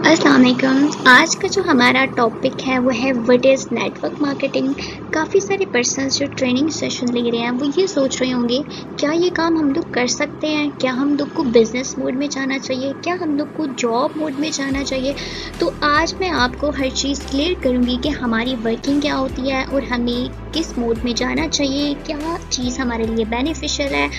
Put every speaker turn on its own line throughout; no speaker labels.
अस्सलाम वालेकुम। आज का जो हमारा टॉपिक है वो है व्हाट इज़ नेटवर्क मार्केटिंग। काफ़ी सारे पर्सन्स जो ट्रेनिंग सेशन ले रहे हैं वो ये सोच रहे होंगे क्या ये काम हम लोग कर सकते हैं, क्या हम लोग को बिज़नेस मोड में जाना चाहिए, क्या हम लोग को जॉब मोड में जाना चाहिए। तो आज मैं आपको हर चीज़ क्लियर करूँगी कि हमारी वर्किंग क्या होती है और हमें किस मोड में जाना चाहिए, क्या चीज़ हमारे लिए बेनिफिशियल है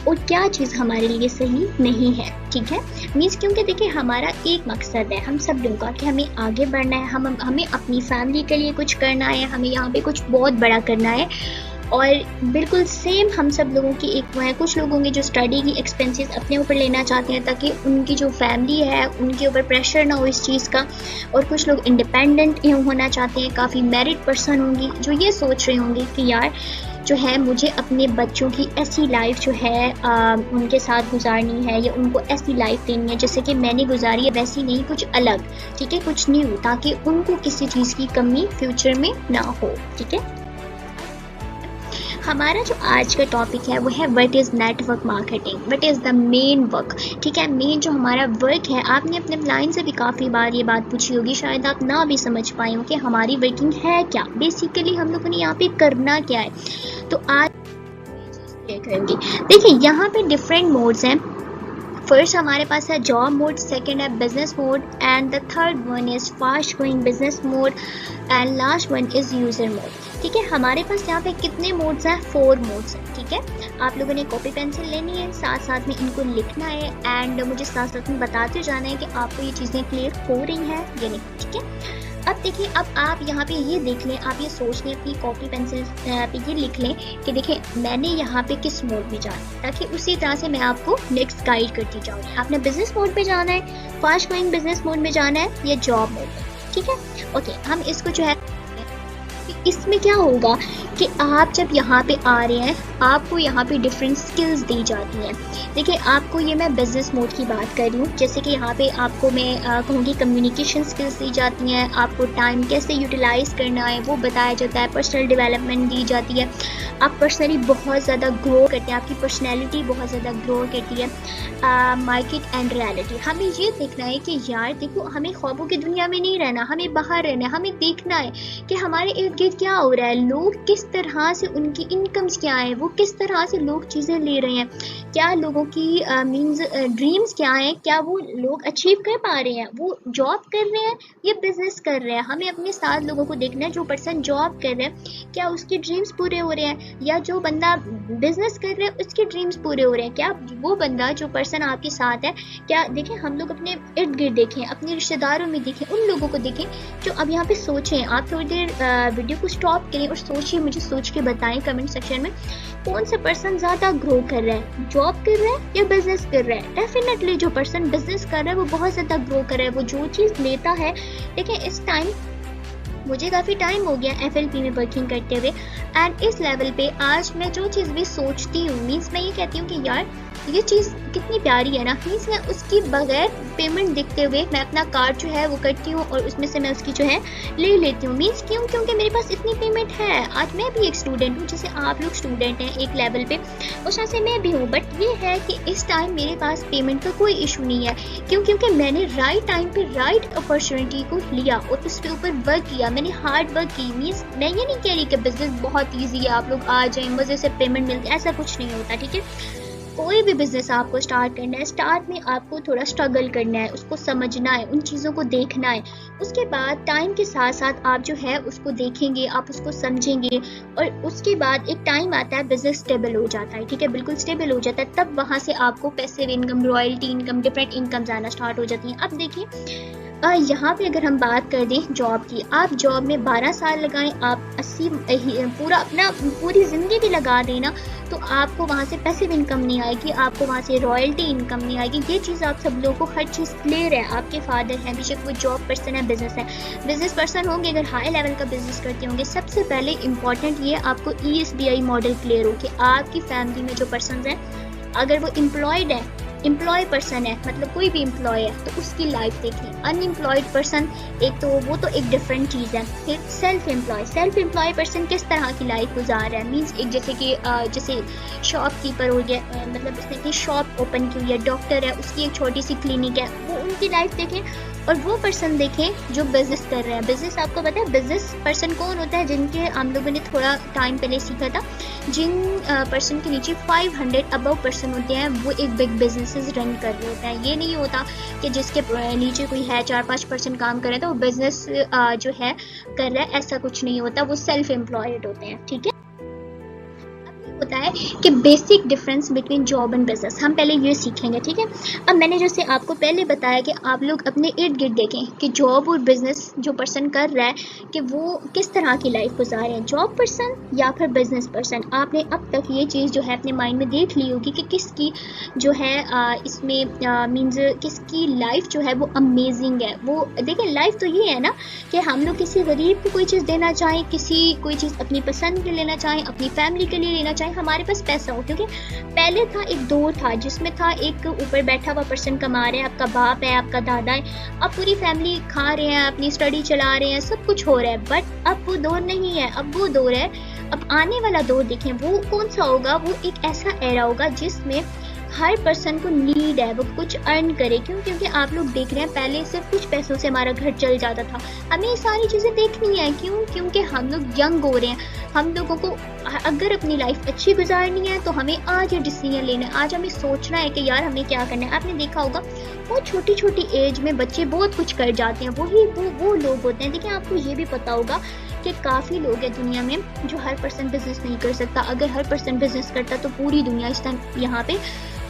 और क्या चीज़ हमारे लिए सही नहीं है। ठीक है, मीन्स क्योंकि देखिए हमारा एक मकसद है हम सब लोगों का कि हमें आगे बढ़ना है, हमें अपनी फैमिली के लिए कुछ करना है, हमें यहाँ पे कुछ बहुत बड़ा करना है। और बिल्कुल सेम हम सब लोगों की एक वो है, कुछ लोग होंगे जो स्टडी की एक्सपेंसेस अपने ऊपर लेना चाहते हैं ताकि उनकी जो फैमिली है उनके ऊपर प्रेशर ना हो इस चीज़ का, और कुछ लोग इंडिपेंडेंट होना चाहते हैं। काफ़ी मैरिड पर्सन होंगी जो ये सोच रहे होंगे कि यार जो है मुझे अपने बच्चों की ऐसी लाइफ जो है उनके साथ गुजारनी है या उनको ऐसी लाइफ देनी है जैसे कि मैंने गुजारी है, वैसी नहीं, कुछ अलग, ठीक है, कुछ न्यू, ताकि उनको किसी चीज़ की कमी फ्यूचर में ना हो। ठीक है, हमारा जो आज का टॉपिक है वो है what is network marketing, what is the main work. ठीक है, मेन जो हमारा वर्क है, आपने अपने लाइन से भी काफ़ी बार ये बात पूछी होगी, शायद आप ना भी समझ पाए हो कि हमारी वर्किंग है क्या, बेसिकली हम लोगों ने यहाँ पे करना क्या है। तो आज करेंगे। देखिए यहाँ पे डिफरेंट मोड्स हैं। फर्स्ट हमारे पास है जॉब मोड, सेकंड है business mode, and the third one is fast going business mode, and last one is user mode. ठीक है, हमारे पास यहाँ पे कितने मोड्स हैं? 4 मोड्स हैं। ठीक है, आप लोगों ने कॉपी पेंसिल लेनी है, साथ साथ में इनको लिखना है एंड मुझे साथ साथ में बताते जाना है कि आपको ये चीज़ें क्लियर हो रही हैं या नहीं। ठीक है, अब देखिए, अब आप यहाँ पे ये देख लें, आप ये सोच लें, अपनी कॉपी पेंसिल पे ये लिख लें कि देखिए मैंने यहाँ पे किस मोड में जाना है, ताकि उसी तरह से मैं आपको नेक्स्ट गाइड करती जाऊँगी। आपने बिजनेस मोड पे जाना है, फास्ट गोइंग बिजनेस मोड में जाना है या जॉब मोड में। ठीक है, ओके, हम इसको जो है इसमें क्या होगा कि आप जब यहाँ पे आ रहे हैं आपको यहाँ पे डिफरेंट स्किल्स दी जाती हैं। देखिए आपको, ये मैं बिजनेस मोड की बात कर रही हूँ, जैसे कि यहाँ पे आपको मैं कहूँगी कम्युनिकेशन स्किल्स दी जाती हैं, आपको टाइम कैसे यूटिलाइज करना है वो बताया जाता है, पर्सनल डेवलपमेंट दी जाती है, आप पर्सनली बहुत ज़्यादा ग्रो करते हैं, आपकी पर्सनैलिटी बहुत ज़्यादा ग्रो करती है। मार्केट एंड रियलिटी, हमें ये देखना है कि यार देखो हमें ख्वाबों की दुनिया में नहीं रहना, हमें बाहर रहना है, हमें देखना है कि हमारे इर्द गिर्द क्या हो रहा है, लोग किस तरह से, उनकी इनकम्स क्या है, वो किस तरह से लोग चीज़ें ले रहे हैं, क्या लोगों की मीन्स ड्रीम्स क्या हैं, क्या वो लोग अचीव कर पा रहे हैं, वो जॉब कर रहे हैं या बिजनेस कर रहे हैं। हमें अपने साथ लोगों को देखना है, जो पर्सन जॉब कर रहे हैं क्या उसके ड्रीम्स पूरे हो रहे हैं, या जो बंदा बिजनेस कर रहे हैं उसके ड्रीम्स पूरे हो रहे हैं, क्या वो बंदा जो पर्सन आपके साथ है, क्या देखें हम लोग अपने इर्द गिर्द देखें, अपने रिश्तेदारों में देखें, उन लोगों को देखें जो अब यहाँ पे सोचें। आप थोड़ी देर वीडियो को स्टॉप करें और सोचिए, मुझे सोच के बताएं कमेंट सेक्शन में कौन सा पर्सन ज़्यादा ग्रो कर रहा है, जॉब कर रहा है या बिजनेस कर रहा है। डेफिनेटली जो पर्सन बिजनेस कर रहा है वो बहुत ज़्यादा ग्रो कर रहा है, वो जो चीज़ लेता है। देखिए इस टाइम मुझे काफ़ी टाइम हो गया FLP में वर्किंग करते हुए, एंड इस लेवल पे आज मैं जो चीज़ भी सोचती हूँ, मीन्स मैं ये कहती हूँ कि यार ये चीज़ कितनी प्यारी है ना, मीन्स मैं उसकी बगैर पेमेंट देखते हुए मैं अपना कार्ड जो है वो करती हूँ और उसमें से मैं उसकी जो है ले लेती हूँ। मीन्स क्यों? क्योंकि मेरे पास इतनी पेमेंट है। आज मैं भी एक स्टूडेंट हूँ, जैसे आप लोग स्टूडेंट हैं एक लेवल पे, उस तरह से मैं भी हूँ, बट ये है कि इस टाइम मेरे पास पेमेंट का कोई इशू नहीं है। क्यों? क्योंकि मैंने राइट टाइम पे राइट अपॉर्चुनिटी को लिया और उसके ऊपर वर्क किया, मैंने हार्ड वर्क की। मीन्स मैं ये नहीं कह रही कि बिजनेस बहुत ईजी है, आप लोग आ जाएं मज़े से पेमेंट मिलती है, ऐसा कुछ नहीं होता। ठीक है, कोई भी बिजनेस आपको स्टार्ट करना है, स्टार्ट में आपको थोड़ा स्ट्रगल करना है, उसको समझना है, उन चीज़ों को देखना है। उसके बाद टाइम के साथ साथ आप जो है उसको देखेंगे, आप उसको समझेंगे, और उसके बाद एक टाइम आता है बिजनेस स्टेबल हो जाता है। ठीक है, बिल्कुल स्टेबल हो जाता है, तब वहाँ से आपको passive income, royalty income, different incomes आना स्टार्ट हो जाती हैं। अब देखिए यहाँ पे अगर हम बात कर दें जॉब की, आप जॉब में 12 साल लगाएं, आप 80 पूरा अपना पूरी ज़िंदगी लगा देना, तो आपको वहाँ से पैसिव इनकम नहीं आएगी, आपको वहाँ से रॉयल्टी इनकम नहीं आएगी। ये चीज़ आप सब लोगों को हर चीज़ क्लियर है। आपके फादर हैं, बेशक वो जॉब पर्सन है, बिजनेस पर्सन होंगे, अगर हाई लेवल का बिजनेस करते होंगे, सबसे पहले इंपॉर्टेंट ये आपको ESBI मॉडल क्लियर हो कि आपकी फैमिली में जो पर्सन हैं, अगर वो एम्प्लॉयड है, एम्प्लॉय पर्सन है, मतलब कोई भी एम्प्लॉय है, तो उसकी लाइफ देखिए। अनएम्प्लॉयड पर्सन एक तो वो तो एक डिफरेंट चीज़ है। फिर सेल्फ एम्प्लॉय पर्सन किस तरह की लाइफ गुजार रहा है, मीन्स एक जैसे कि जैसे शॉपकीपर हो गया, मतलब उसने अपनी शॉप ओपन की हुई है, डॉक्टर है, उसकी एक छोटी सी क्लिनिक है, वो उनकी लाइफ देखें। और वो पर्सन देखें जो बिजनेस कर रहे हैं। बिजनेस आपको पता है बिजनेस पर्सन कौन होता है, जिनके हम लोगों ने थोड़ा टाइम पहले सीखा था, जिन पर्सन के नीचे 500 अबव पर्सन होते हैं वो एक बिग बिजनेसेस रन कर रहे होते हैं। ये नहीं होता कि जिसके नीचे कोई है 4-5 पर्सन काम कर रहे हैं तो वो बिजनेस जो है कर रहा है, ऐसा कुछ नहीं होता, वो सेल्फ एम्प्लॉयड होते हैं। ठीक है, होता है कि basic difference between job and business हम पहले ये सीखेंगे। ठीक है, अब मैंने जैसे आपको पहले बताया कि आप लोग अपने इर्द गिर्द देखें कि जॉब और बिजनेस जो पर्सन कर रहा है कि वो किस तरह की लाइफ गुजार रहे हैं, जॉब पर्सन या फिर बिजनेस पर्सन। आपने अब तक ये चीज़ जो है अपने माइंड में देख ली होगी कि किसकी जो है इसमें मीन्स किसकी लाइफ जो है वो अमेजिंग है। वो देखें, लाइफ तो ये है ना कि हम लोग किसी गरीब को कोई चीज़ देना चाहें, किसी कोई चीज़ अपनी पसंद के लेना चाहें, अपनी फैमिली के लिए लेना चाहें, हमारे पास पैसा हो। क्योंकि पहले था एक दौर था जिसमें था एक ऊपर बैठा हुआ पर्सन कमा रहे हैं, आपका बाप है, आपका दादा है, अब पूरी फैमिली खा रहे हैं, अपनी स्टडी चला रहे हैं, सब कुछ हो रहा है। बट अब वो दौर नहीं है, अब वो दौर है, अब आने वाला दौर देखें वो कौन सा होगा। वो एक ऐसा एरा होगा जिसमें हर पर्सन को नीड है वो कुछ अर्न करे। क्यों? क्योंकि आप लोग देख रहे हैं पहले सिर्फ कुछ पैसों से हमारा घर चल जाता था, हमें ये सारी चीज़ें देखनी है। क्यों? क्योंकि हम लोग यंग हो रहे हैं, हम लोगों को अगर अपनी लाइफ अच्छी गुजारनी है तो हमें आज ये डिसीजन लेना है, आज हमें सोचना है कि यार हमें क्या करना है। आपने देखा होगा वो छोटी छोटी एज में बच्चे बहुत कुछ कर जाते हैं, वही वो लोग होते हैं। देखिए, आपको ये भी पता होगा कि काफ़ी लोग हैं दुनिया में जो हर पर्सन बिजनेस नहीं कर सकता। अगर हर पर्सन बिजनेस करता तो पूरी दुनिया इस टाइम यहाँ पे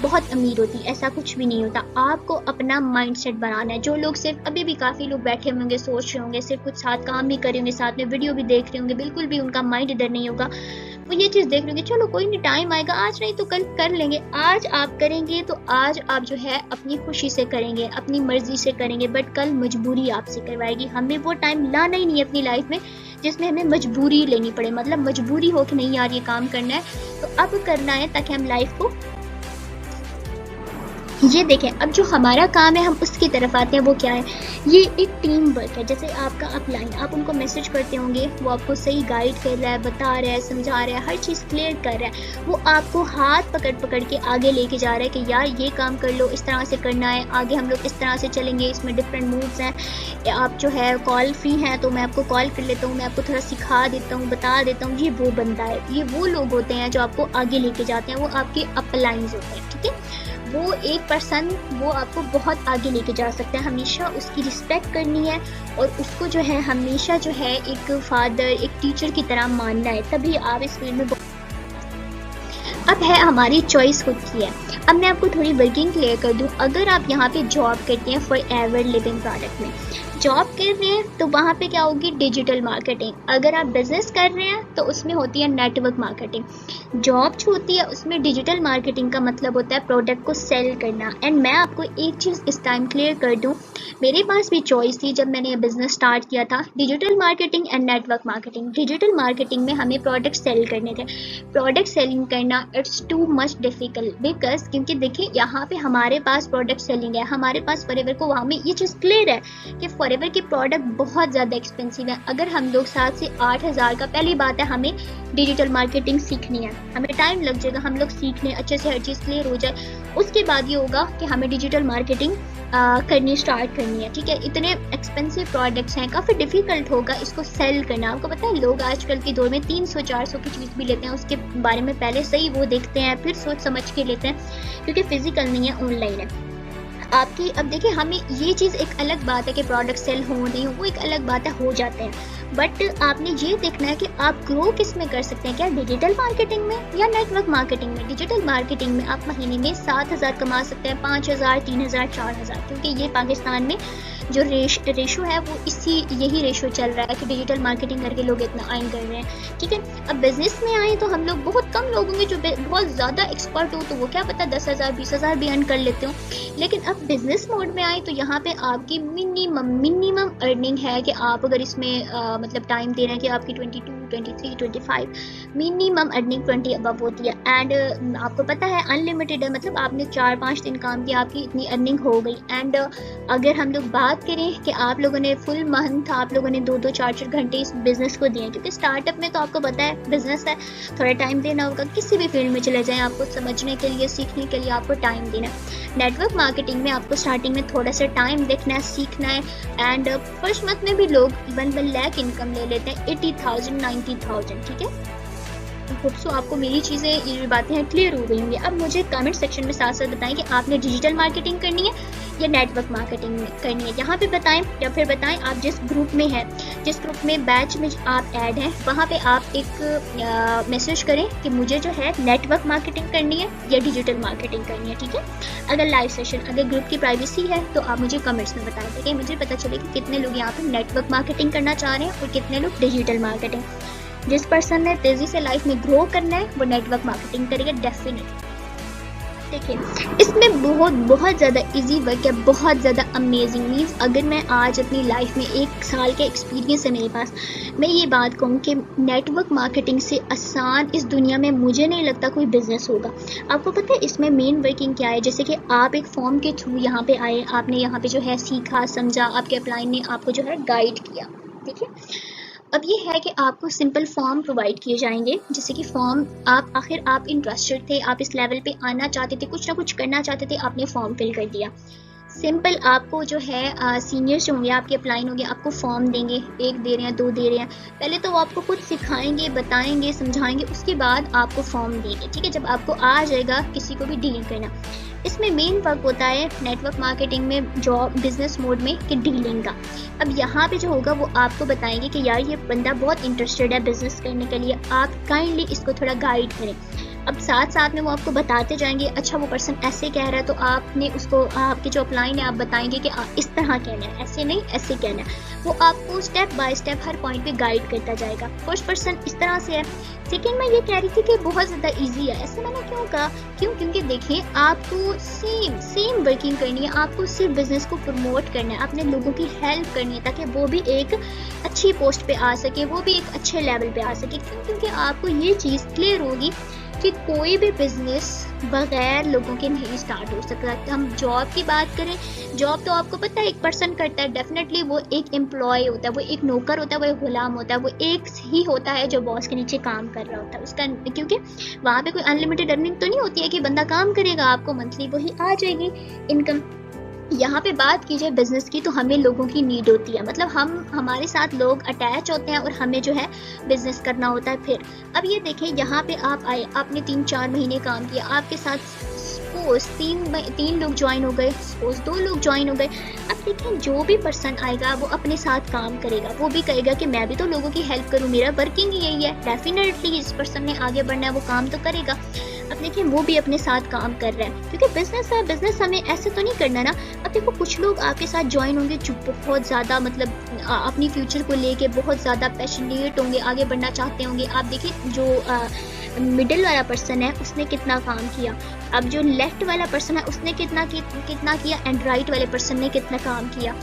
बहुत अमीर होती, ऐसा कुछ भी नहीं होता। आपको अपना माइंडसेट बनाना है। जो लोग सिर्फ अभी भी काफ़ी लोग बैठे होंगे, सोच रहे होंगे, सिर्फ कुछ साथ काम भी कर रहे होंगे, साथ में वीडियो भी देख रहे होंगे, बिल्कुल भी उनका माइंड इधर नहीं होगा, वो ये चीज़ देख रहे होंगे चलो कोई नहीं, टाइम आएगा, आज नहीं तो कल कर लेंगे। आज आप करेंगे तो आज आप जो है अपनी खुशी से करेंगे, अपनी मर्जी से करेंगे, बट कल मजबूरी आपसे करवाएगी। हमें वो टाइम लाना ही नहीं है अपनी लाइफ में जिसमें हमें मजबूरी लेनी पड़े, मतलब मजबूरी हो कि नहीं यार ये काम करना है तो अब करना है, ताकि हम लाइफ को ये देखें। अब जो हमारा काम है हम उसकी तरफ आते हैं, वो क्या है, ये एक टीम वर्क है। जैसे आपका अपलाइन, आप उनको मैसेज करते होंगे, वो आपको सही गाइड कर रहा है, बता रहा है, समझा रहा है, हर चीज़ क्लियर कर रहा है, वो आपको हाथ पकड़ पकड़ के आगे लेके जा रहा है कि यार ये काम कर लो, इस तरह से करना है, आगे हम लोग इस तरह से चलेंगे, इसमें डिफरेंट मूव्स हैं, आप जो है कॉल फ्री हैं तो मैं आपको कॉल कर लेता हूँ, मैं आपको थोड़ा सिखा देता हूँ, बता देता हूँ। ये वो बंदा है, ये वो लोग होते हैं जो आपको आगे लेके जाते हैं, वो आपके अपलाइंस होते हैं। ठीक है, वो एक पर्सन वो आपको बहुत आगे लेके जा सकता है। हमेशा उसकी रिस्पेक्ट करनी है और उसको जो है हमेशा जो है एक फादर, एक टीचर की तरह मानना है, तभी आप इस फील्ड में। अब है हमारी चॉइस खुद की है। अब मैं आपको थोड़ी वर्किंग क्लियर कर दूं। अगर आप यहाँ पे जॉब करते हैं फॉर एवर लिविंग प्रोडक्ट में जॉब कर रहे हैं तो वहाँ पे क्या होगी, डिजिटल मार्केटिंग। अगर आप बिजनेस कर रहे हैं तो उसमें होती है नेटवर्क मार्केटिंग। जॉब जो होती है उसमें डिजिटल मार्केटिंग का मतलब होता है प्रोडक्ट को सेल करना। एंड मैं आपको एक चीज़ इस टाइम क्लियर कर दूं, मेरे पास भी चॉइस थी जब मैंने ये बिजनेस स्टार्ट किया था, digital marketing and network marketing. Digital marketing में हमें प्रोडक्ट सेल करने थे। प्रोडक्ट सेलिंग करना it's too much difficult because क्योंकि देखिए यहाँ पे हमारे पास प्रोडक्ट सेलिंग है, हमारे पास फॉरएवर को वहाँ में ये चीज़ क्लियर है कि फॉरएवर की प्रोडक्ट बहुत ज़्यादा एक्सपेंसिव है। अगर हम लोग 7 से 8 हज़ार का, पहली बात है हमें डिजिटल मार्केटिंग सीखनी है, हमें टाइम लग जाएगा, हम लोग सीख लें, अच्छे से हर चीज़ क्लियर हो जाए, उसके बाद ये होगा कि हमें डिजिटल मार्केटिंग करनी स्टार्ट करनी है। ठीक है, इतने एक्सपेंसिव प्रोडक्ट्स हैं, काफ़ी डिफिकल्ट होगा इसको सेल करना। आपको पता है लोग आजकल के दौर में 300-400 की चीज़ भी लेते हैं, उसके बारे में पहले सही वो देखते हैं, फिर सोच समझ के लेते हैं, क्योंकि फिजिकल नहीं है, ऑनलाइन है आपकी। अब देखिए हमें ये चीज़ एक अलग बात है कि प्रोडक्ट सेल हो नहीं हो, वो एक अलग बात है, हो जाते हैं, बट आपने ये देखना है कि आप ग्रो किस में कर सकते हैं, क्या डिजिटल मार्केटिंग में या नेटवर्क मार्केटिंग में। डिजिटल मार्केटिंग में आप महीने में 7,000 कमा सकते हैं, 5,000, 3,000, 4,000, क्योंकि ये पाकिस्तान में जो रेशो है वो यही रेशो चल रहा है कि डिजिटल मार्केटिंग करके लोग इतना अर्न कर रहे हैं। ठीक है, अब बिजनेस में आए तो हम लोग बहुत कम लोग होंगे जो बहुत ज़्यादा एक्सपर्ट हो, तो वो क्या पता 10,000, 20,000 भी अर्न कर लेते हो। लेकिन अब बिजनेस मोड में आए तो यहाँ पे आपकी मिनिमम अर्निंग है कि आप अगर इसमें मतलब टाइम दे रहे हैं कि आपकी 22, 23, 25 मिनिमम अर्निंग 20 अबव होती है। एंड आपको पता है अनलिमिटेड है, मतलब आपने 4-5 दिन काम किया आपकी इतनी अर्निंग हो गई। एंड अगर हम लोग बात बात करें कि आप लोगों ने फुल मंथ आप लोगों ने 2-2 4-4 घंटे इस बिज़नेस को दिए, क्योंकि स्टार्टअप में तो आपको पता है बिज़नेस है, थोड़ा टाइम देना होगा। किसी भी फील्ड में चले जाएं, आपको समझने के लिए, सीखने के लिए आपको टाइम देना है। नेटवर्क मार्केटिंग में आपको स्टार्टिंग में थोड़ा सा टाइम देखना है, सीखना है। एंड फर्स्ट मंथ में भी लोग 1 लाख इनकम ले लेते हैं, 80,000 90,000, ठीक है। होप सो आपको मेरी चीज़ें, ये बातें हैं, क्लियर हो गई होंगी। अब मुझे कमेंट सेक्शन में साथ साथ बताएं कि आपने डिजिटल मार्केटिंग करनी है या नेटवर्क मार्केटिंग करनी है। यहाँ पे बताएं, या फिर बताएं आप जिस ग्रुप में हैं, जिस ग्रुप में बैच में आप ऐड हैं, वहाँ पे आप एक मैसेज करें कि मुझे जो है नेटवर्क मार्केटिंग करनी है या डिजिटल मार्केटिंग करनी है, ठीक है। अगर लाइव सेशन, अगर ग्रुप की प्राइवेसी है तो आप मुझे कमेंट्स में बताएं, ताकि मुझे पता चले कि कितने लोग यहाँ पे नेटवर्क मार्केटिंग करना चाह रहे हैं और कितने लोग डिजिटल मार्केटिंग। जिस पर्सन ने तेजी से लाइफ में ग्रो करना है वो नेटवर्क मार्केटिंग करेगा डेफिनेटली। देखिए, इसमें बहुत ज़्यादा इजी वर्क है, बहुत ज़्यादा अमेजिंग। मीन्स अगर मैं आज अपनी लाइफ में 1 साल के एक्सपीरियंस है मेरे पास, मैं ये बात कहूँ कि नेटवर्क मार्केटिंग से आसान इस दुनिया में मुझे नहीं लगता कोई बिजनेस होगा। आपको पता है इसमें मेन वर्किंग क्या है? जैसे कि आप एक फॉर्म के थ्रू यहाँ पे आए, आपने यहाँ पे जो है सीखा समझा, आपके अपलाइन ने आपको जो है गाइड किया, ठीक है। अब ये है कि आपको सिंपल फॉर्म प्रोवाइड किए जाएंगे, जैसे कि फॉर्म आप इंटरेस्टेड थे, आप इस लेवल पे आना चाहते थे, कुछ ना कुछ करना चाहते थे, आपने फॉर्म फिल कर दिया। सिंपल आपको जो है सीनियर्स होंगे, आपके अपलाइन होंगे, आपको फॉर्म देंगे, 1 दे रहे हैं, 2 दे रहे हैं। पहले तो वो आपको कुछ सिखाएंगे, बताएंगे, समझाएंगे, उसके बाद आपको फॉर्म देंगे, ठीक है। जब आपको आ जाएगा किसी को भी डील करना, इसमें मेन वर्क होता है नेटवर्क मार्केटिंग में जॉब बिजनेस मोड में कि डीलिंग का। अब यहाँ पे जो होगा वो आपको बताएंगे कि यार ये बंदा बहुत इंटरेस्टेड है बिजनेस करने के लिए, आप काइंडली इसको थोड़ा गाइड करें। अब साथ साथ में वो आपको बताते जाएंगे, अच्छा वो पर्सन ऐसे कह रहा है तो आपने उसको, आपके जो अपलाइन है, आप बताएंगे कि इस तरह कहना है, ऐसे नहीं ऐसे कहना है। वो आपको step by step her point पे गाइड करता जाएगा। फर्स्ट पर्सन इस तरह से है, सेकेंड मैं ये कह रही थी कि बहुत ज़्यादा ईजी है। ऐसे मैंने क्यों कहा? क्योंकि देखिए आपको सेम वर्किंग करनी है, आपको सिर्फ बिजनेस को प्रमोट करना है, अपने लोगों की हेल्प करनी है ताकि वो भी एक अच्छी पोस्ट पे आ सके, वो भी एक अच्छे लेवल पे आ सके। क्योंकि आपको ये चीज़ क्लियर होगी कि कोई भी बिजनेस बगैर लोगों के नहीं स्टार्ट हो सकता। हम जॉब की बात करें, जॉब तो आपको पता है 1 पर्सन करता है, डेफिनेटली वो एक एम्प्लॉय होता है, वो एक नौकर होता है, वो एक गुलाम होता है, वो एक ही होता है जो बॉस के नीचे काम कर रहा होता है उसका। क्योंकि वहाँ पे कोई अनलिमिटेड अर्निंग तो नहीं होती है कि बंदा काम करेगा आपको मंथली वही आ जाएगी इनकम। यहाँ पे बात की जाए बिजनेस की तो हमें लोगों की नीड होती है, मतलब हमारे साथ लोग अटैच होते हैं और हमें जो है बिजनेस करना होता है। फिर अब ये देखें, यहाँ पे आप आए, आपने 3-4 महीने काम किया, आपके साथ सपोज 3 लोग ज्वाइन हो गए, सपोज 2 लोग ज्वाइन हो गए। अब देखें जो भी पर्सन आएगा वो अपने साथ काम करेगा, वो भी कहेगा कि मैं भी तो लोगों की हेल्प करूँ, मेरा वर्किंग ही यही है। डेफिनेटली इस पर्सन ने आगे बढ़ना है, वो काम तो करेगा। अब देखिए वो भी अपने साथ काम कर रहा है, क्योंकि बिजनेस है, बिजनेस हमें ऐसे तो नहीं करना ना। अब देखो कुछ लोग आपके साथ ज्वाइन होंगे जो बहुत ज़्यादा मतलब अपनी फ्यूचर को लेके बहुत ज़्यादा पैशनेट होंगे, आगे बढ़ना चाहते होंगे। आप देखिए जो मिडिल वाला पर्सन है उसने कितना काम किया, अब जो लेफ्ट वाला पर्सन है उसने कितना किया, एंड राइट वाले पर्सन ने कितना काम किया।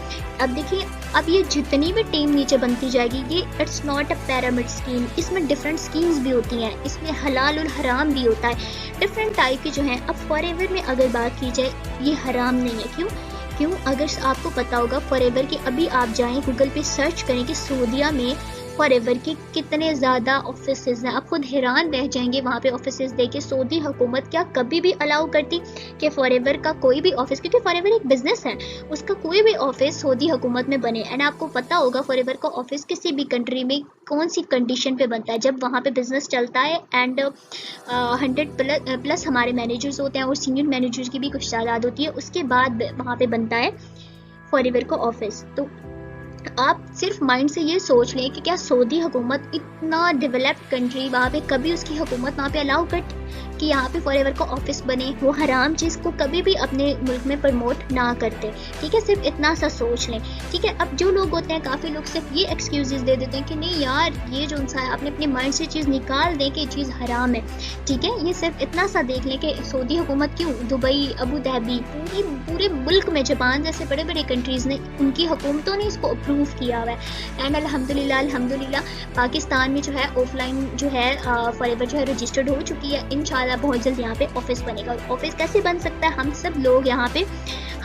अब देखिए, अब ये जितनी भी टीम नीचे बनती जाएगी, ये it's not a pyramid scheme, इसमें डिफरेंट स्कीम्स भी होती हैं, इसमें हलाल और हराम भी होता है, डिफरेंट टाइप की जो है। अब फॉरएवर में अगर बात की जाए, ये हराम नहीं है। क्यों? अगर आपको पता होगा फॉरएवर के, अभी आप जाएं गूगल पे सर्च करें कि सऊदीया में फॉरएवर के कितने ज़्यादा ऑफिसेज हैं, आप खुद हैरान रह जाएंगे वहाँ पे ऑफिसेज देखे। सऊदी हुकूमत क्या कभी भी अलाउ करती कि फॉरएवर का कोई भी ऑफिस, क्योंकि फॉरएवर एक बिजनेस है, उसका कोई भी ऑफिस सऊदी हुकूमत में बने। एंड आपको पता होगा फॉरएवर का ऑफिस किसी भी कंट्री में कौन सी कंडीशन पे बनता है, जब वहाँ पे बिजनेस चलता है एंड 100+ हमारे मैनेजर्स होते हैं और सीनियर मैनेजर्स की भी कुछ तादाद होती है, उसके बाद वहाँ पे बनता है फॉरएवर का ऑफिस। तो आप सिर्फ माइंड से ये सोच लें कि क्या सऊदी हुकूमत इतना डेवलप्ड कंट्री, वहाँ पे कभी उसकी हुकूमत वहाँ पे अलाउ कर कि यहाँ पे फॉरएवर का ऑफिस बने? वो हराम चीज़ को कभी भी अपने मुल्क में प्रमोट ना करते, ठीक है। सिर्फ इतना सा सोच लें, ठीक है। अब जो लोग होते हैं, काफ़ी लोग सिर्फ ये एक्सक्यूजेस दे देते हैं कि नहीं यार ये जो सा है, आपने अपने माइंड से चीज़ निकाल दें कि चीज़ हराम है, ठीक है। ये सिर्फ इतना सा देख लें कि सऊदी हुकूमत क्यों, दुबई, अबू धाबी, पूरे मुल्क में जापान जैसे बड़े बड़े कंट्रीज़ ने, उनकी हुकूमतों ने इसको अप्रूव किया हुआ है। एंड अल्हम्दुलिल्लाह पाकिस्तान में जो है ऑफलाइन जो है फॉरएवर जो है रजिस्टर्ड हो चुकी है। इंशाल्लाह बहुत जल्द यहाँ पे ऑफिस बनेगा। और ऑफिस कैसे बन सकता है? हम सब लोग यहाँ पे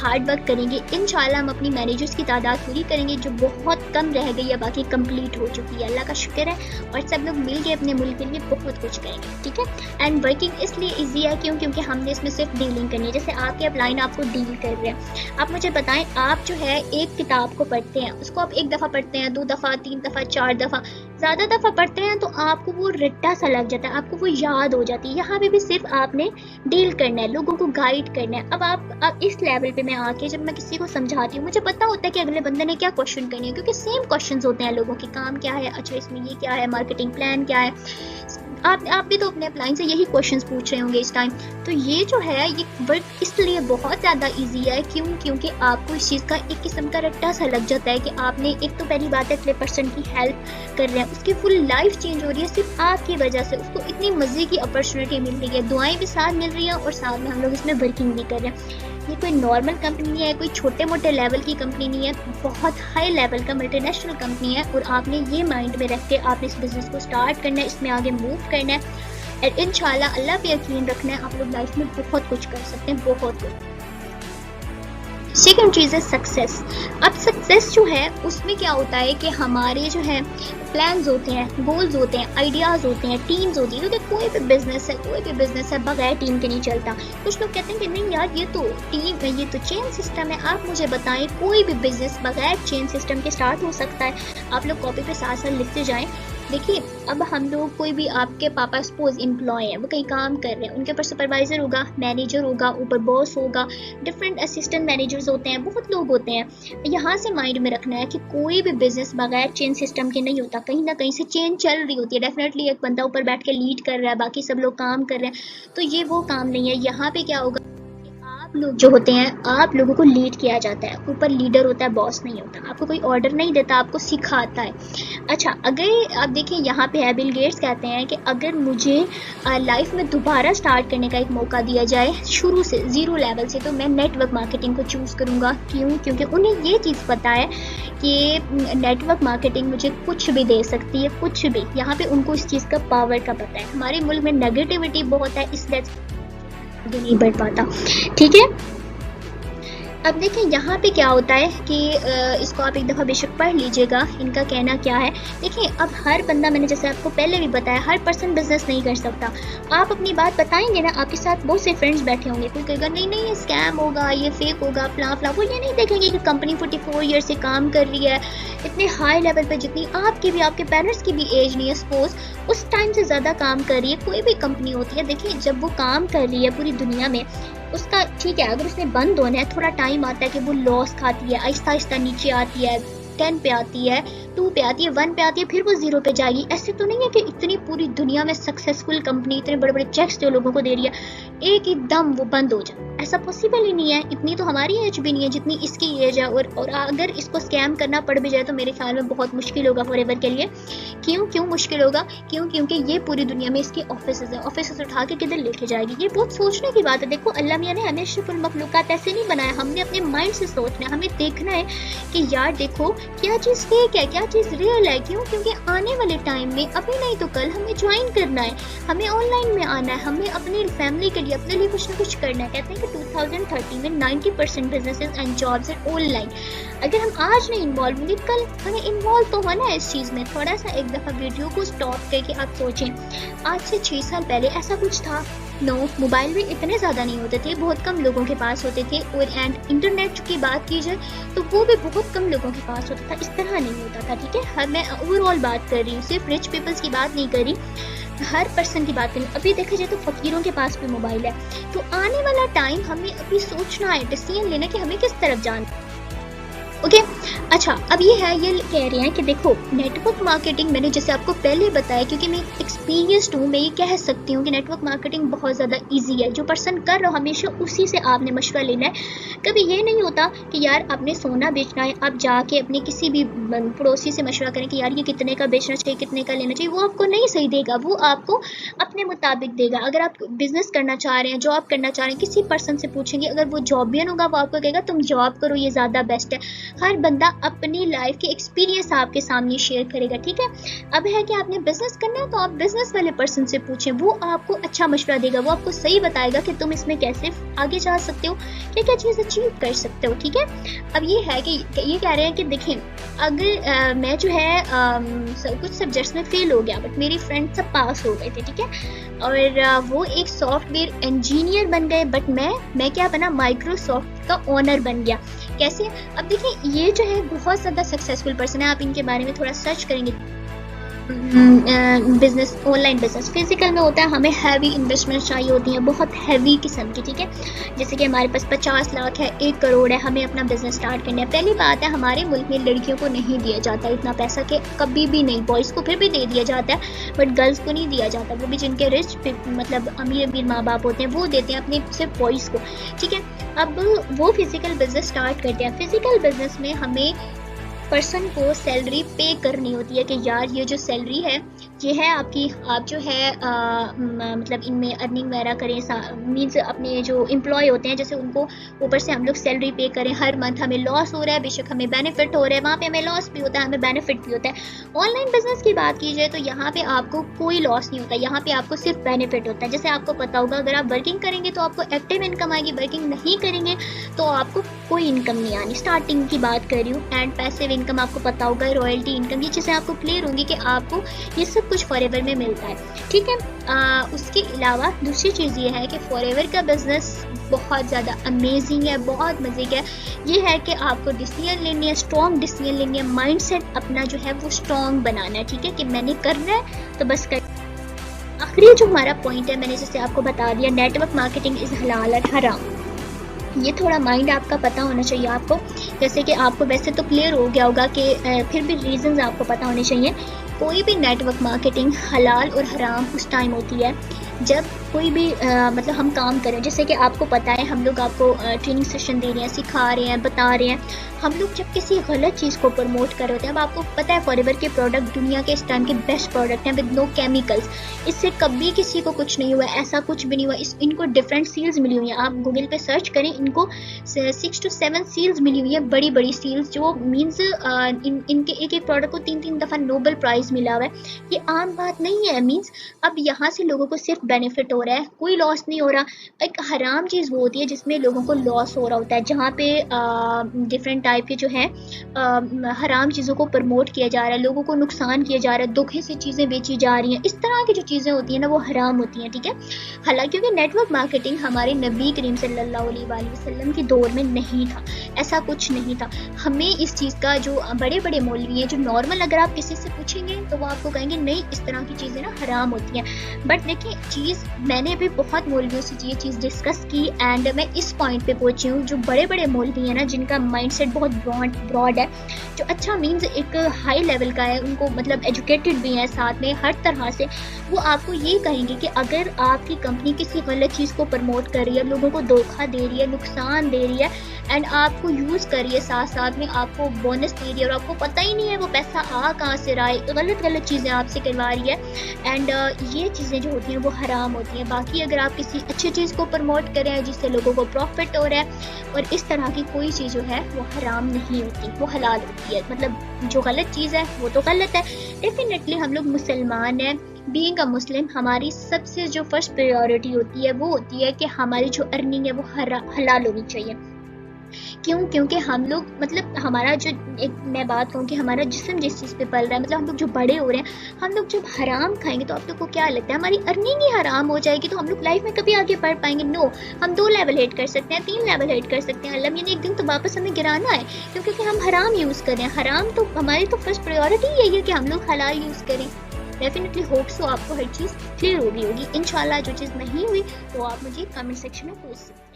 हार्ड वर्क करेंगे इंशाल्लाह हम अपनी मैनेजर्स की तादाद पूरी करेंगे जो बहुत कम रह गई है, बाकी कंप्लीट हो चुकी है, अल्लाह का शुक्र है। और सब लोग मिल के अपने मुल्क के लिए बहुत कुछ करेंगे, ठीक है। एंड वर्किंग इसलिए ईजी है क्योंकि हमने इसमें सिर्फ डीलिंग करनी है। जैसे आपके अपलाइन आपको डील कर रहे हैं, आप मुझे बताएं, आप जो है एक किताब को पढ़ते हैं, उसको आप एक दफ़ा पढ़ते हैं, 2 दफ़ा, 3 दफ़ा, 4 दफ़ा, ज़्यादा दफ़ा पढ़ते हैं तो आपको वो रट्टा सा लग जाता है, आपको वो याद हो जाती है। यहाँ पे भी सिर्फ आपने डील करना है, लोगों को गाइड करना है। अब आप इस लेवल पे मैं आके जब मैं किसी को समझाती हूँ, मुझे पता होता है कि अगले बंदे ने क्या क्वेश्चन करनी है, क्योंकि सेम क्वेश्चन होते हैं लोगों के, काम क्या है, अच्छा इसमें ये क्या है, मार्केटिंग प्लान क्या है। आप भी तो अपने अपलाइन से यही क्वेश्चंस पूछ रहे होंगे इस टाइम। तो ये जो है ये वर्क इसलिए बहुत ज़्यादा इजी है क्योंकि आपको इस चीज़ का एक किस्म का रट्टा सा लग जाता है कि आपने एक तो पहली बात है अगले पर्सन की हेल्प कर रहे हैं, उसकी फुल लाइफ चेंज हो रही है सिर्फ आपकी वजह से, उसको इतनी मज़े की अपॉर्चुनिटी मिल रही है, दुआएं भी साथ मिल रही हैं और साथ में हम लोग इसमें वर्किंग भी कर रहे हैं। ये कोई नॉर्मल कंपनी नहीं है, कोई छोटे मोटे लेवल की कंपनी नहीं है, बहुत हाई लेवल का मल्टीनेशनल कंपनी है। और आपने ये माइंड में रख के आपने इस बिज़नेस को स्टार्ट करना है, इसमें आगे मूव करना है और इंशाल्लाह अल्लाह पे यकीन रखना है, आप लोग लाइफ में बहुत कुछ कर सकते हैं, बहुत कुछ। सेकेंड चीज़ है सक्सेस। अब सक्सेस जो है उसमें क्या होता है कि हमारे जो है प्लान्स होते हैं, गोल्स होते हैं, आइडियाज़ होते हैं, टीम्स होती है, क्योंकि कोई भी बिजनेस है बगैर टीम के नहीं चलता। कुछ लोग कहते हैं कि नहीं यार ये तो टीम है, ये तो चेन सिस्टम है। आप मुझे बताएं कोई भी बिजनेस बगैर चेन सिस्टम के स्टार्ट हो सकता है? आप लोग कॉपी पे साथ साथ लिखते जाएं। देखिए अब हम लोग, कोई भी आपके पापा सपोज एम्प्लॉय हैं, वो कहीं काम कर रहे हैं, उनके ऊपर सुपरवाइजर होगा, मैनेजर होगा, ऊपर बॉस होगा, डिफरेंट असिस्टेंट मैनेजर्स होते हैं, बहुत लोग होते हैं। यहाँ से माइंड में रखना है कि कोई भी बिजनेस बगैर चेन सिस्टम के नहीं होता, कहीं ना कहीं से चेन चल रही होती है। डेफिनेटली एक बंदा ऊपर बैठ के लीड कर रहा है, बाकी सब लोग काम कर रहे हैं, तो ये वो काम नहीं है। यहाँ पे क्या होगा, आप लोग जो होते हैं, आप लोगों को लीड किया जाता है, ऊपर लीडर होता है, बॉस नहीं होता, आपको कोई ऑर्डर नहीं देता, आपको सिखाता है। अच्छा, अगर आप देखें यहाँ पे है, बिल गेट्स कहते हैं कि अगर मुझे लाइफ में दोबारा स्टार्ट करने का एक मौका दिया जाए शुरू से, ज़ीरो लेवल से, तो मैं नेटवर्क मार्केटिंग को चूज़ करूँगा। क्यों? क्योंकि उन्हें ये चीज़ पता है कि नेटवर्क मार्केटिंग मुझे कुछ भी दे सकती है, कुछ भी। यहाँ पे उनको इस चीज़ का पावर का पता है। हमारे मुल्क में नेगेटिविटी बहुत है, इसलिए आगे नहीं बढ़ पाता, ठीक है। अब देखें यहाँ पे क्या होता है कि इसको आप एक दफ़ा बेशक पढ़ लीजिएगा, इनका कहना क्या है। देखिए अब हर बंदा, मैंने जैसे आपको पहले भी बताया, हर पर्सन बिजनेस नहीं कर सकता। आप अपनी बात बताएंगे ना, आपके साथ बहुत से फ्रेंड्स बैठे होंगे, कोई कहेगा नहीं नहीं ये स्कैम होगा, ये फेक होगा, फ्ला वो ये नहीं देखेंगे कि कंपनी 44 ईयर से काम कर रही है, इतने हाई लेवल पर, जितनी आपकी भी, आपके पेरेंट्स की भी एज नहीं है सपोज, उस टाइम से ज़्यादा काम कर रही है कोई भी कंपनी होती है। देखिए जब वो काम कर रही है पूरी दुनिया में, उसका ठीक है, अगर उसने बंद होना है, थोड़ा टाइम आता है कि वो लॉस खाती है, आहिस्ता आहिस्ता नीचे आती है, 10 पे आती है, 2 पे आती है, 1 पे आती है, फिर वो 0 पे जाएगी। ऐसे तो नहीं है कि इतनी पूरी दुनिया में सक्सेसफुल कंपनी, इतने बड़े बड़े चेक्स जो लोगों को दे रही है, एक दम वो बंद हो जाए, ऐसा पॉसिबल ही नहीं है। इतनी तो हमारी एज भी नहीं है जितनी इसकी एज है, और अगर इसको स्कैम करना पड़ भी जाए तो मेरे ख्याल में बहुत मुश्किल होगा फॉर एवर के लिए। क्यों मुश्किल होगा? क्योंकि ये पूरी दुनिया में इसके ऑफिस है, ऑफिस उठा के किधर लेके जाएगी, ये बहुत सोचने की बात है। देखो अल्लाह मियां ने हमें अशरफुल मखलूकात ऐसे नहीं बनाया, हमने अपने माइंड से सोचना है, हमें देखना है कि यार देखो क्या चीज़ फेक है, क्या चीज़ रियल है। क्योंकि आने वाले टाइम में, अभी नहीं तो कल, हमें ज्वाइन करना है, हमें ऑनलाइन में आना है, हमें अपनी फैमिली के लिए, अपने लिए कुछ ना कुछ करना है। कहते हैं कि 2030 में 90% बिजनेसेस एंड जॉब्स हैं ऑनलाइन। अगर हम आज नहीं इन्वॉल्व होंगे, कल हमें इन्वॉल्व तो होना है इस चीज़ में। थोड़ा सा एक दफ़ा वीडियो को स्टॉप करके आप सोचें, आज से 6 साल पहले ऐसा कुछ था? नो, मोबाइल भी इतने ज़्यादा नहीं होते थे, बहुत कम लोगों के पास होते थे। और एंड इंटरनेट की बात की जाए तो वो भी बहुत कम लोगों के पास होता था, इस तरह नहीं होता था, ठीक है। मैं ओवरऑल बात कर रही हूँ, सिर्फ रिच पीपल्स की बात नहीं कर रही, हर पर्सन की बात करें। अभी देखा जाए तो फकीरों के पास भी मोबाइल है। तो आने वाला टाइम हमें अभी सोचना है, डिसीजन लेना कि हमें किस तरफ जाना है। ओके अच्छा, अब ये कह रहे हैं कि देखो नेटवर्क मार्केटिंग, मैंने जैसे आपको पहले बताया, क्योंकि मैं एक्सपीरियंस्ड हूँ, मैं ये कह सकती हूँ कि नेटवर्क मार्केटिंग बहुत ज़्यादा इजी है। जो पर्सन कर रहा हो हमेशा उसी से आपने मशवरा लेना है। कभी ये नहीं होता कि यार आपने सोना बेचना है, आप जाके अपने किसी भी पड़ोसी से मशवरा करें कि यार ये कितने का बेचना चाहिए, कितने का लेना चाहिए। वो आपको नहीं सही देगा, वो आपको अपने मुताबिक देगा। अगर आप बिजनेस करना चाह रहे हैं, जॉब करना चाह रहे हैं, किसी पर्सन से पूछेंगे, अगर वो जॉबियन होगा वो आपको कहेगा तुम जॉब करो, ये ज़्यादा बेस्ट है। हर बंदा अपनी लाइफ के एक्सपीरियंस आपके सामने शेयर करेगा, ठीक है। अब है कि आपने बिजनेस करना है तो आप बिजनेस वाले पर्सन से पूछें, वो आपको अच्छा मशवरा देगा, वो आपको सही बताएगा कि तुम इसमें कैसे आगे जा सकते हो, क्या क्या चीज़ अचीव कर सकते हो, ठीक है। अब ये है कि ये कह रहे हैं कि देखें अगर मैं जो है कुछ सब्जेक्ट्स में फेल हो गया बट मेरी फ्रेंड सब पास हो गए थे, ठीक है, और वो एक सॉफ्टवेयर इंजीनियर बन गए, बट मैं क्या बना, माइक्रोसॉफ्ट का ओनर बन गया। कैसे? अब देखिए ये जो है बहुत ज़्यादा सक्सेसफुल पर्सन है, आप इनके बारे में थोड़ा सर्च करेंगे। बिजनेस, ऑनलाइन बिजनेस फिजिकल में होता है, हमें हैवी इन्वेस्टमेंट चाहिए होती है, बहुत हैवी किस्म की, ठीक है। जैसे कि हमारे पास 50 लाख है, 1 करोड़ है, हमें अपना बिजनेस स्टार्ट करना है। पहली बात है हमारे मुल्क में लड़कियों को नहीं दिया जाता इतना पैसा, कि कभी भी नहीं, बॉयज़ को फिर भी दे दिया जाता है बट गर्ल्स को नहीं दिया जाता, वो भी जिनके रिच मतलब अमीर माँ बाप होते हैं वो देते हैं अपने सिर्फ बॉयज़ को, ठीक है। अब वो फिजिकल बिजनेस स्टार्ट करते हैं। फिजिकल बिजनेस में हमें पर्सन को सैलरी पे करनी होती है कि यार ये जो सैलरी है ये है आपकी, आप जो है मतलब इनमें अर्निंग वगैरह करें, मीन्स अपने जो एम्प्लॉय होते हैं जैसे उनको ऊपर से हम लोग सैलरी पे करें। हर मंथ हमें लॉस हो रहा है, बेशक हमें बेनिफिट हो रहा है, वहाँ पे हमें लॉस भी होता है, हमें बेनिफिट भी होता है। ऑनलाइन बिजनेस की बात की जाए तो यहाँ पे आपको कोई लॉस नहीं होता, यहाँ पे आपको सिर्फ बेनिफिट होता है। जैसे आपको पता होगा अगर आप वर्किंग करेंगे तो आपको एक्टिव इनकम आएगी, वर्किंग नहीं करेंगे तो आपको कोई इनकम नहीं आनी। स्टार्टिंग की बात कर रही हूँ। एंड पैसिव इनकम आपको पता होगा, रॉयल्टी इनकम, ये चीज़ें आपको क्लियर होंगी कि आपको ये सब कुछ फॉरएवर में मिलता है, ठीक है। उसके अलावा दूसरी चीज़ ये है कि फॉरएवर का बिजनेस बहुत ज़्यादा अमेजिंग है, बहुत मज़े का है। ये है कि आपको डिसीजन लेनी है, स्ट्रॉन्ग डिसीजन लेनी है, माइंडसेट अपना जो है वो स्ट्रॉन्ग बनाना है, ठीक है, कि मैंने करना है तो बस कर। आखिरी जो हमारा पॉइंट है, मैंने जैसे आपको बता दिया, नेटवर्क मार्केटिंग इज़ हलाल और हराम। ये थोड़ा माइंड आपका पता होना चाहिए आपको, जैसे कि आपको वैसे तो क्लियर हो गया होगा कि फिर भी रीजंस आपको पता होने चाहिए। कोई भी नेटवर्क मार्केटिंग हलाल और हराम उस टाइम होती है जब कोई भी मतलब हम काम करें। जैसे कि आपको पता है हम लोग आपको ट्रेनिंग सेशन दे रहे हैं, सिखा रहे हैं, बता रहे हैं। हम लोग जब किसी गलत चीज़ को प्रमोट कर रहे होते हैं, अब आपको पता है फॉरएवर के प्रोडक्ट दुनिया के इस टाइम के बेस्ट प्रोडक्ट हैं विद नो केमिकल्स। इससे कभी किसी को कुछ नहीं हुआ, ऐसा कुछ भी नहीं हुआ। इनको डिफरेंट सील्स मिली हुई हैं, आप गूगल पे सर्च करें, इनको 6 to 7 सील्स मिली हुई है, बड़ी बड़ी सील्स, जो मीन्स इनके एक एक प्रोडक्ट को 3-3 दफ़ा नोबेल प्राइज़ मिला हुआ है। ये आम बात नहीं है। मीन्स अब यहाँ से लोगों को सिर्फ बेनिफिट हो रहा है, कोई लॉस नहीं हो रहा। एक हराम चीज़ वो होती है जिसमें लोगों को लॉस हो रहा होता है, जहाँ पे डिफरेंट टाइप के जो हैं हराम चीज़ों को प्रमोट किया जा रहा है, लोगों को नुकसान किया जा रहा है, धोखे से चीज़ें बेची जा रही हैं। इस तरह की जो चीज़ें होती हैं ना वो हराम होती हैं, ठीक है। हालांकि क्योंकि नेटवर्क मार्केटिंग हमारे नबी करीम सल्लल्लाहु अलैहि वसल्लम के दौर में नहीं था, ऐसा कुछ नहीं था। हमें इस चीज़ का, जो बड़े बड़े मौलवी हैं, जो नॉर्मल अगर आप किसी से पूछेंगे तो वो आपको कहेंगे नहीं इस तरह की चीज़ें ना हराम होती हैं। बट देखिए चीज़, मैंने अभी बहुत मौलवियों से ये चीज़ डिस्कस की एंड मैं इस पॉइंट पे पहुंची हूँ। जो बड़े बड़े मौलवी हैं ना, जिनका माइंडसेट बहुत ब्रॉड है, जो अच्छा मीन्स एक हाई लेवल का है, उनको मतलब एजुकेटेड भी हैं साथ में हर तरह से, वो आपको ये कहेंगे कि अगर आपकी कंपनी किसी गलत चीज़ को प्रमोट कर रही है, लोगों को धोखा दे रही है, नुकसान दे रही है एंड आपको यूज़ कर रही है, साथ साथ में आपको बोनस दे रही है और आपको पता ही नहीं है वो पैसा कहाँ से रहा है, गलत चीज़ें आपसे करवा रही है एंड ये चीज़ें जो होती हैं वो हराम होती हैं। बाकी अगर आप किसी अच्छी चीज़ को प्रमोट कर रहे हैं जिससे लोगों को प्रॉफिट हो रहा है और इस तरह की कोई चीज़ जो है वो हराम नहीं होती, वो हलाल होती है। मतलब जो गलत चीज़ है वो तो गलत है। डेफिनेटली हम लोग मुसलमान हैं, बीइंग अ मुस्लिम हमारी सबसे जो फर्स्ट प्रायोरिटी होती है वो होती है कि हमारी जो अर्निंग है वो हलाल होनी चाहिए। क्यों? क्योंकि हम लोग मतलब हमारा जो एक मैं बात कहूँ कि हमारा जिस्म जिस चीज़ पे पल रहा है, मतलब हम लोग जो बड़े हो रहे हैं, हम लोग जब हराम खाएंगे तो आप लोग को क्या लगता है हमारी अर्निंग ही हराम हो जाएगी तो हम लोग लाइफ में कभी आगे बढ़ पाएंगे? नो, हम 2 लेवल हिट कर सकते हैं, 3 लेवल हिट कर सकते हैं। अल्लाह ने एक दिन तो वापस हमें गिराना है क्योंकि हम हराम यूज़ कर रहे हैं। हराम तो हमारी तो फर्स्ट प्रायोरिटी यही है कि हम लोग हलाल यूज़ करें। डेफिनेटली होप सो आपको हर चीज़ क्लियर हो गई होगी। इंशाल्लाह जो चीज़ नहीं हुई तो आप मुझे कमेंट सेक्शन में पूछ सकते हैं।